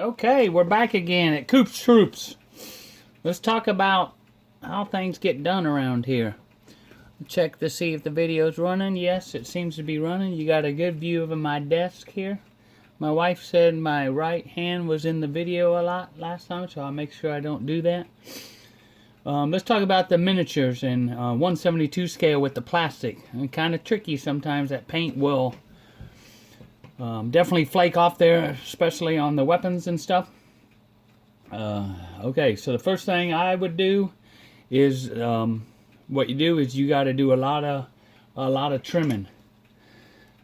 Okay, we're back again at Coop's Troops. Let's talk about how things get done around here. Check to see if the video's running. Yes, it seems to be running. You got a good view of my desk here. My wife said my right hand was in the video a lot last time, so I'll make sure I don't do that. Let's talk about the miniatures in 1/72 scale with the plastic. And kind of tricky sometimes. That paint will definitely flake off there, especially on the weapons and stuff. Okay, so the first thing I would do is what you do is you got to do a lot of trimming,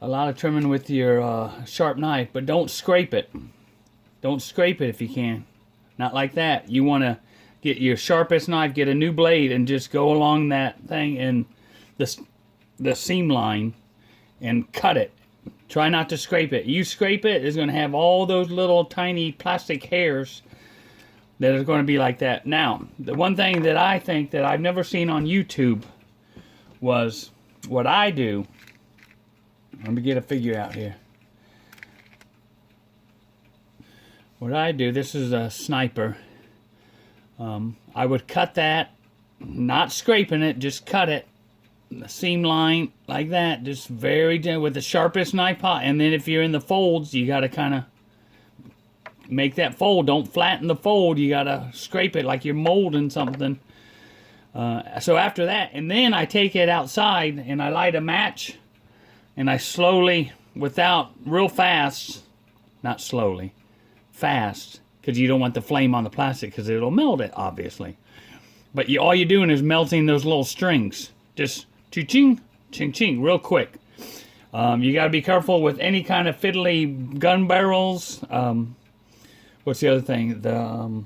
with your sharp knife, but don't scrape it. Don't scrape it if you can. Not like that. You want to get your sharpest knife, get a new blade, and just go along that thing and the seam line and cut it. Try not to scrape it. You scrape it, it's going to have all those little tiny plastic hairs that is going to be like that. Now, the one thing that I think that I've never seen on YouTube was what I do. Let me get a figure out here. What I do, this is a sniper. I would cut that, not scraping it, just cut it. The seam line like that, just very gentle with the sharpest knife pot. And then if you're in the folds, you got to kind of make that fold. Don't flatten the fold. You got to scrape it like you're molding something. So after that, and then I take it outside and I light a match and I slowly, without real fast, not slowly, fast, because you don't want the flame on the plastic because it'll melt it, obviously. But all you're doing is melting those little strings. Just ching, ching, ching, real quick. You got to be careful with any kind of fiddly gun barrels. What's the other thing? The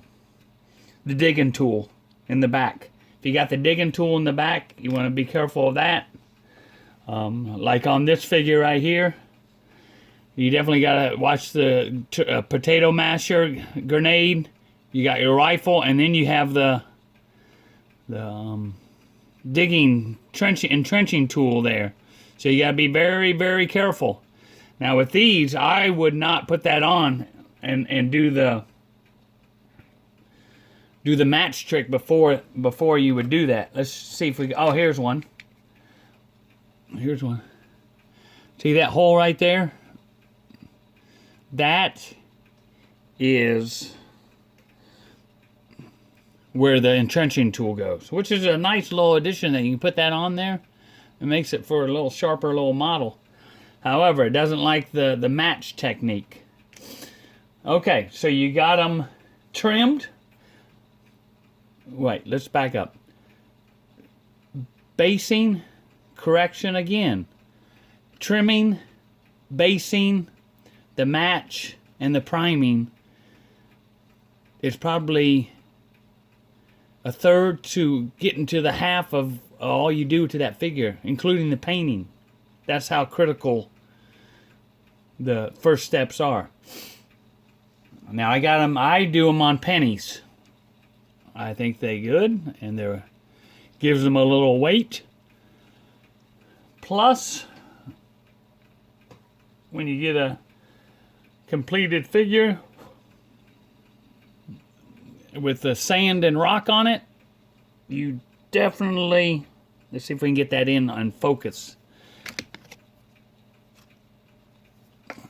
digging tool in the back. If you got the digging tool in the back, you want to be careful of that. Like on this figure right here, you definitely got to watch the potato masher grenade. You got your rifle, and then you have the digging, entrenching tool there. So you gotta be very, very careful. Now with these, I would not put that on and do the match trick before you would do that. Let's see if we. Oh, here's one. Here's one. See that hole right there? That is where the entrenching tool goes, which is a nice little addition that you can put that on there. It makes it for a little sharper little model. However, it doesn't like the match technique. Okay, so you got them trimmed. Wait, let's back up. Basing, correction again. Trimming, basing, the match, and the priming is probably a third to getting to the half of all you do to that figure, including the painting. That's how critical the first steps are. Now I do them on pennies. I think they're good, and they're gives them a little weight. Plus, when you get a completed figure with the sand and rock on it, you definitely, let's see if we can get that in on focus.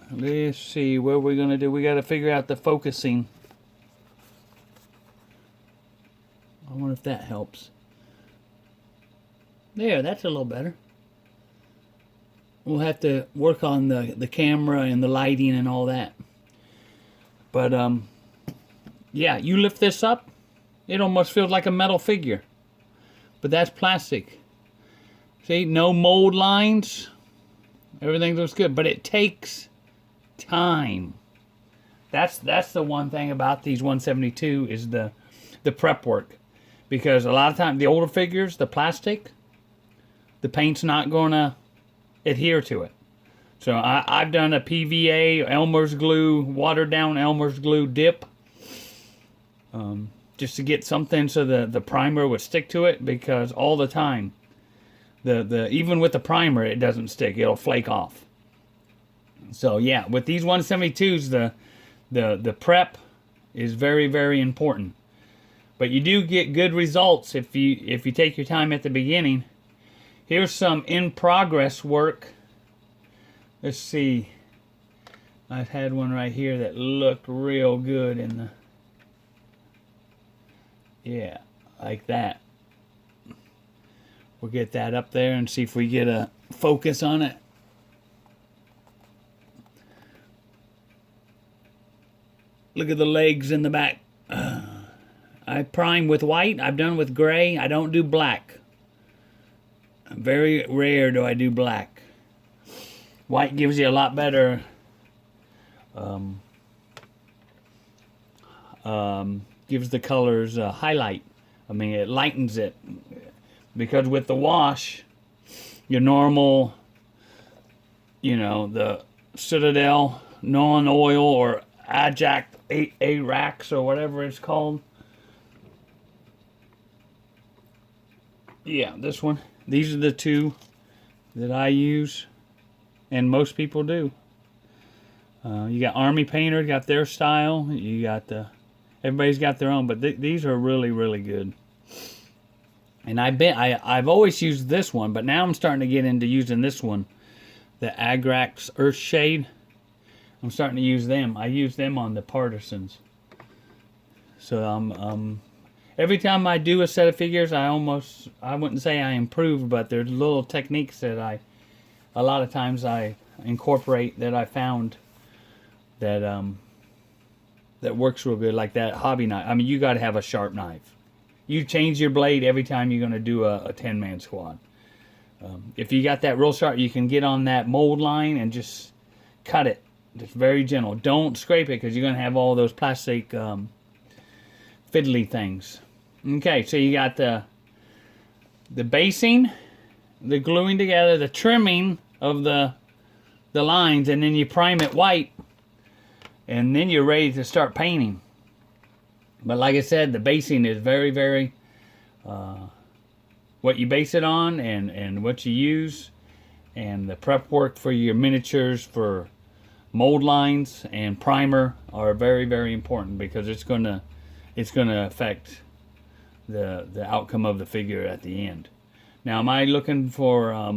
Let's see what we're gonna do. We got to figure out the focusing. I wonder if that helps. There, that's a little better. We'll have to work on the camera and the lighting and all that. But yeah, you lift this up, it almost feels like a metal figure. But that's plastic. See, no mold lines. Everything looks good, but it takes time. That's the one thing about these 172 is the prep work. Because a lot of times, the older figures, the plastic, the paint's not going to adhere to it. So I've done a PVA, Elmer's glue, watered down Elmer's glue dip. Just to get something so the primer would stick to it, because all the time, even with the primer, it doesn't stick. It'll flake off. So yeah, with these 172s, the prep is very, very important. But you do get good results if you take your time at the beginning. Here's some in progress work. Let's see. I've had one right here that looked real good in the, yeah, like that. We'll get that up there and see if we get a focus on it. Look at the legs in the back. I prime with white. I've done with gray. I don't do black. Very rare do I do black. White gives you a lot better gives the colors highlight. I mean, it lightens it. Because with the wash, your normal, you know, the Citadel non-oil or Ajax Arax or whatever it's called. Yeah, this one. These are the two that I use, and most people do. You got Army Painter, got their style. You got everybody's got their own, but these are really, really good. And I've always used this one, but now I'm starting to get into using this one, the Agrax Earthshade. I'm starting to use them. I use them on the Partisans. So every time I do a set of figures, I wouldn't say I improve, but there's little techniques that a lot of times I incorporate that I found that that works real good, like that hobby knife. I mean, you got to have a sharp knife. You change your blade every time you're going to do a 10-man squad. If you got that real sharp, you can get on that mold line and just cut it. Just very gentle. Don't scrape it because you're going to have all those plastic fiddly things. Okay, so you got the basing, the gluing together, the trimming of the lines, and then you prime it white, and then you're ready to start painting. But like I said, the basing is very, very what you base it on and what you use, and the prep work for your miniatures for mold lines and primer are very, very important because it's gonna affect the outcome of the figure at the end. Now, am I looking for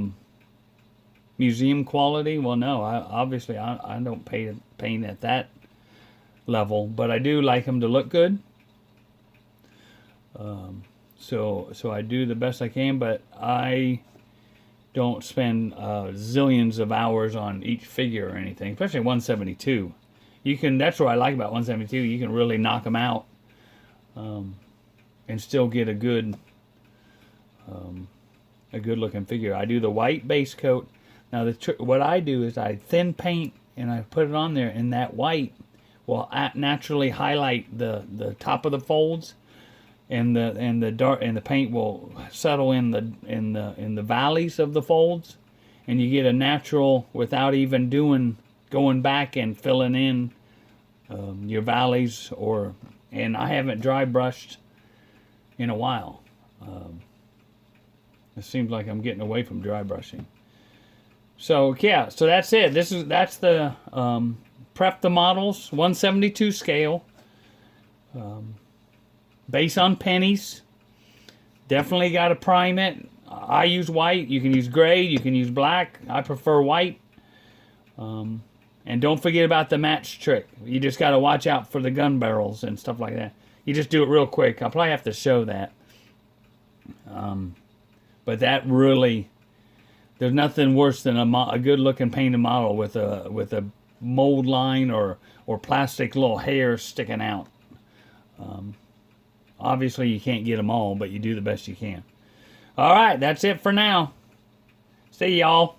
museum quality? Well, no. Obviously I don't paint at that level, but I do like them to look good. So I do the best I can, but I don't spend zillions of hours on each figure or anything, especially 172. That's what I like about 172. You can really knock them out and still get a good looking figure. I do the white base coat. Now what I do is I thin paint and I put it on there, and that white will naturally highlight the top of the folds, and the paint will settle in the valleys of the folds, and you get a natural without even going back and filling in your valleys. And I haven't dry brushed in a while. It seems like I'm getting away from dry brushing. So yeah, so that's it. That's the prep the models, 172 scale. Base on pennies. Definitely got to prime it. I use white. You can use gray. You can use black. I prefer white. And don't forget about the match trick. You just got to watch out for the gun barrels and stuff like that. You just do it real quick. I'll probably have to show that. But that really, there's nothing worse than a good-looking painted model with a mold line or plastic little hair sticking out. Obviously, you can't get them all, but you do the best you can. All right, that's it for now. See y'all.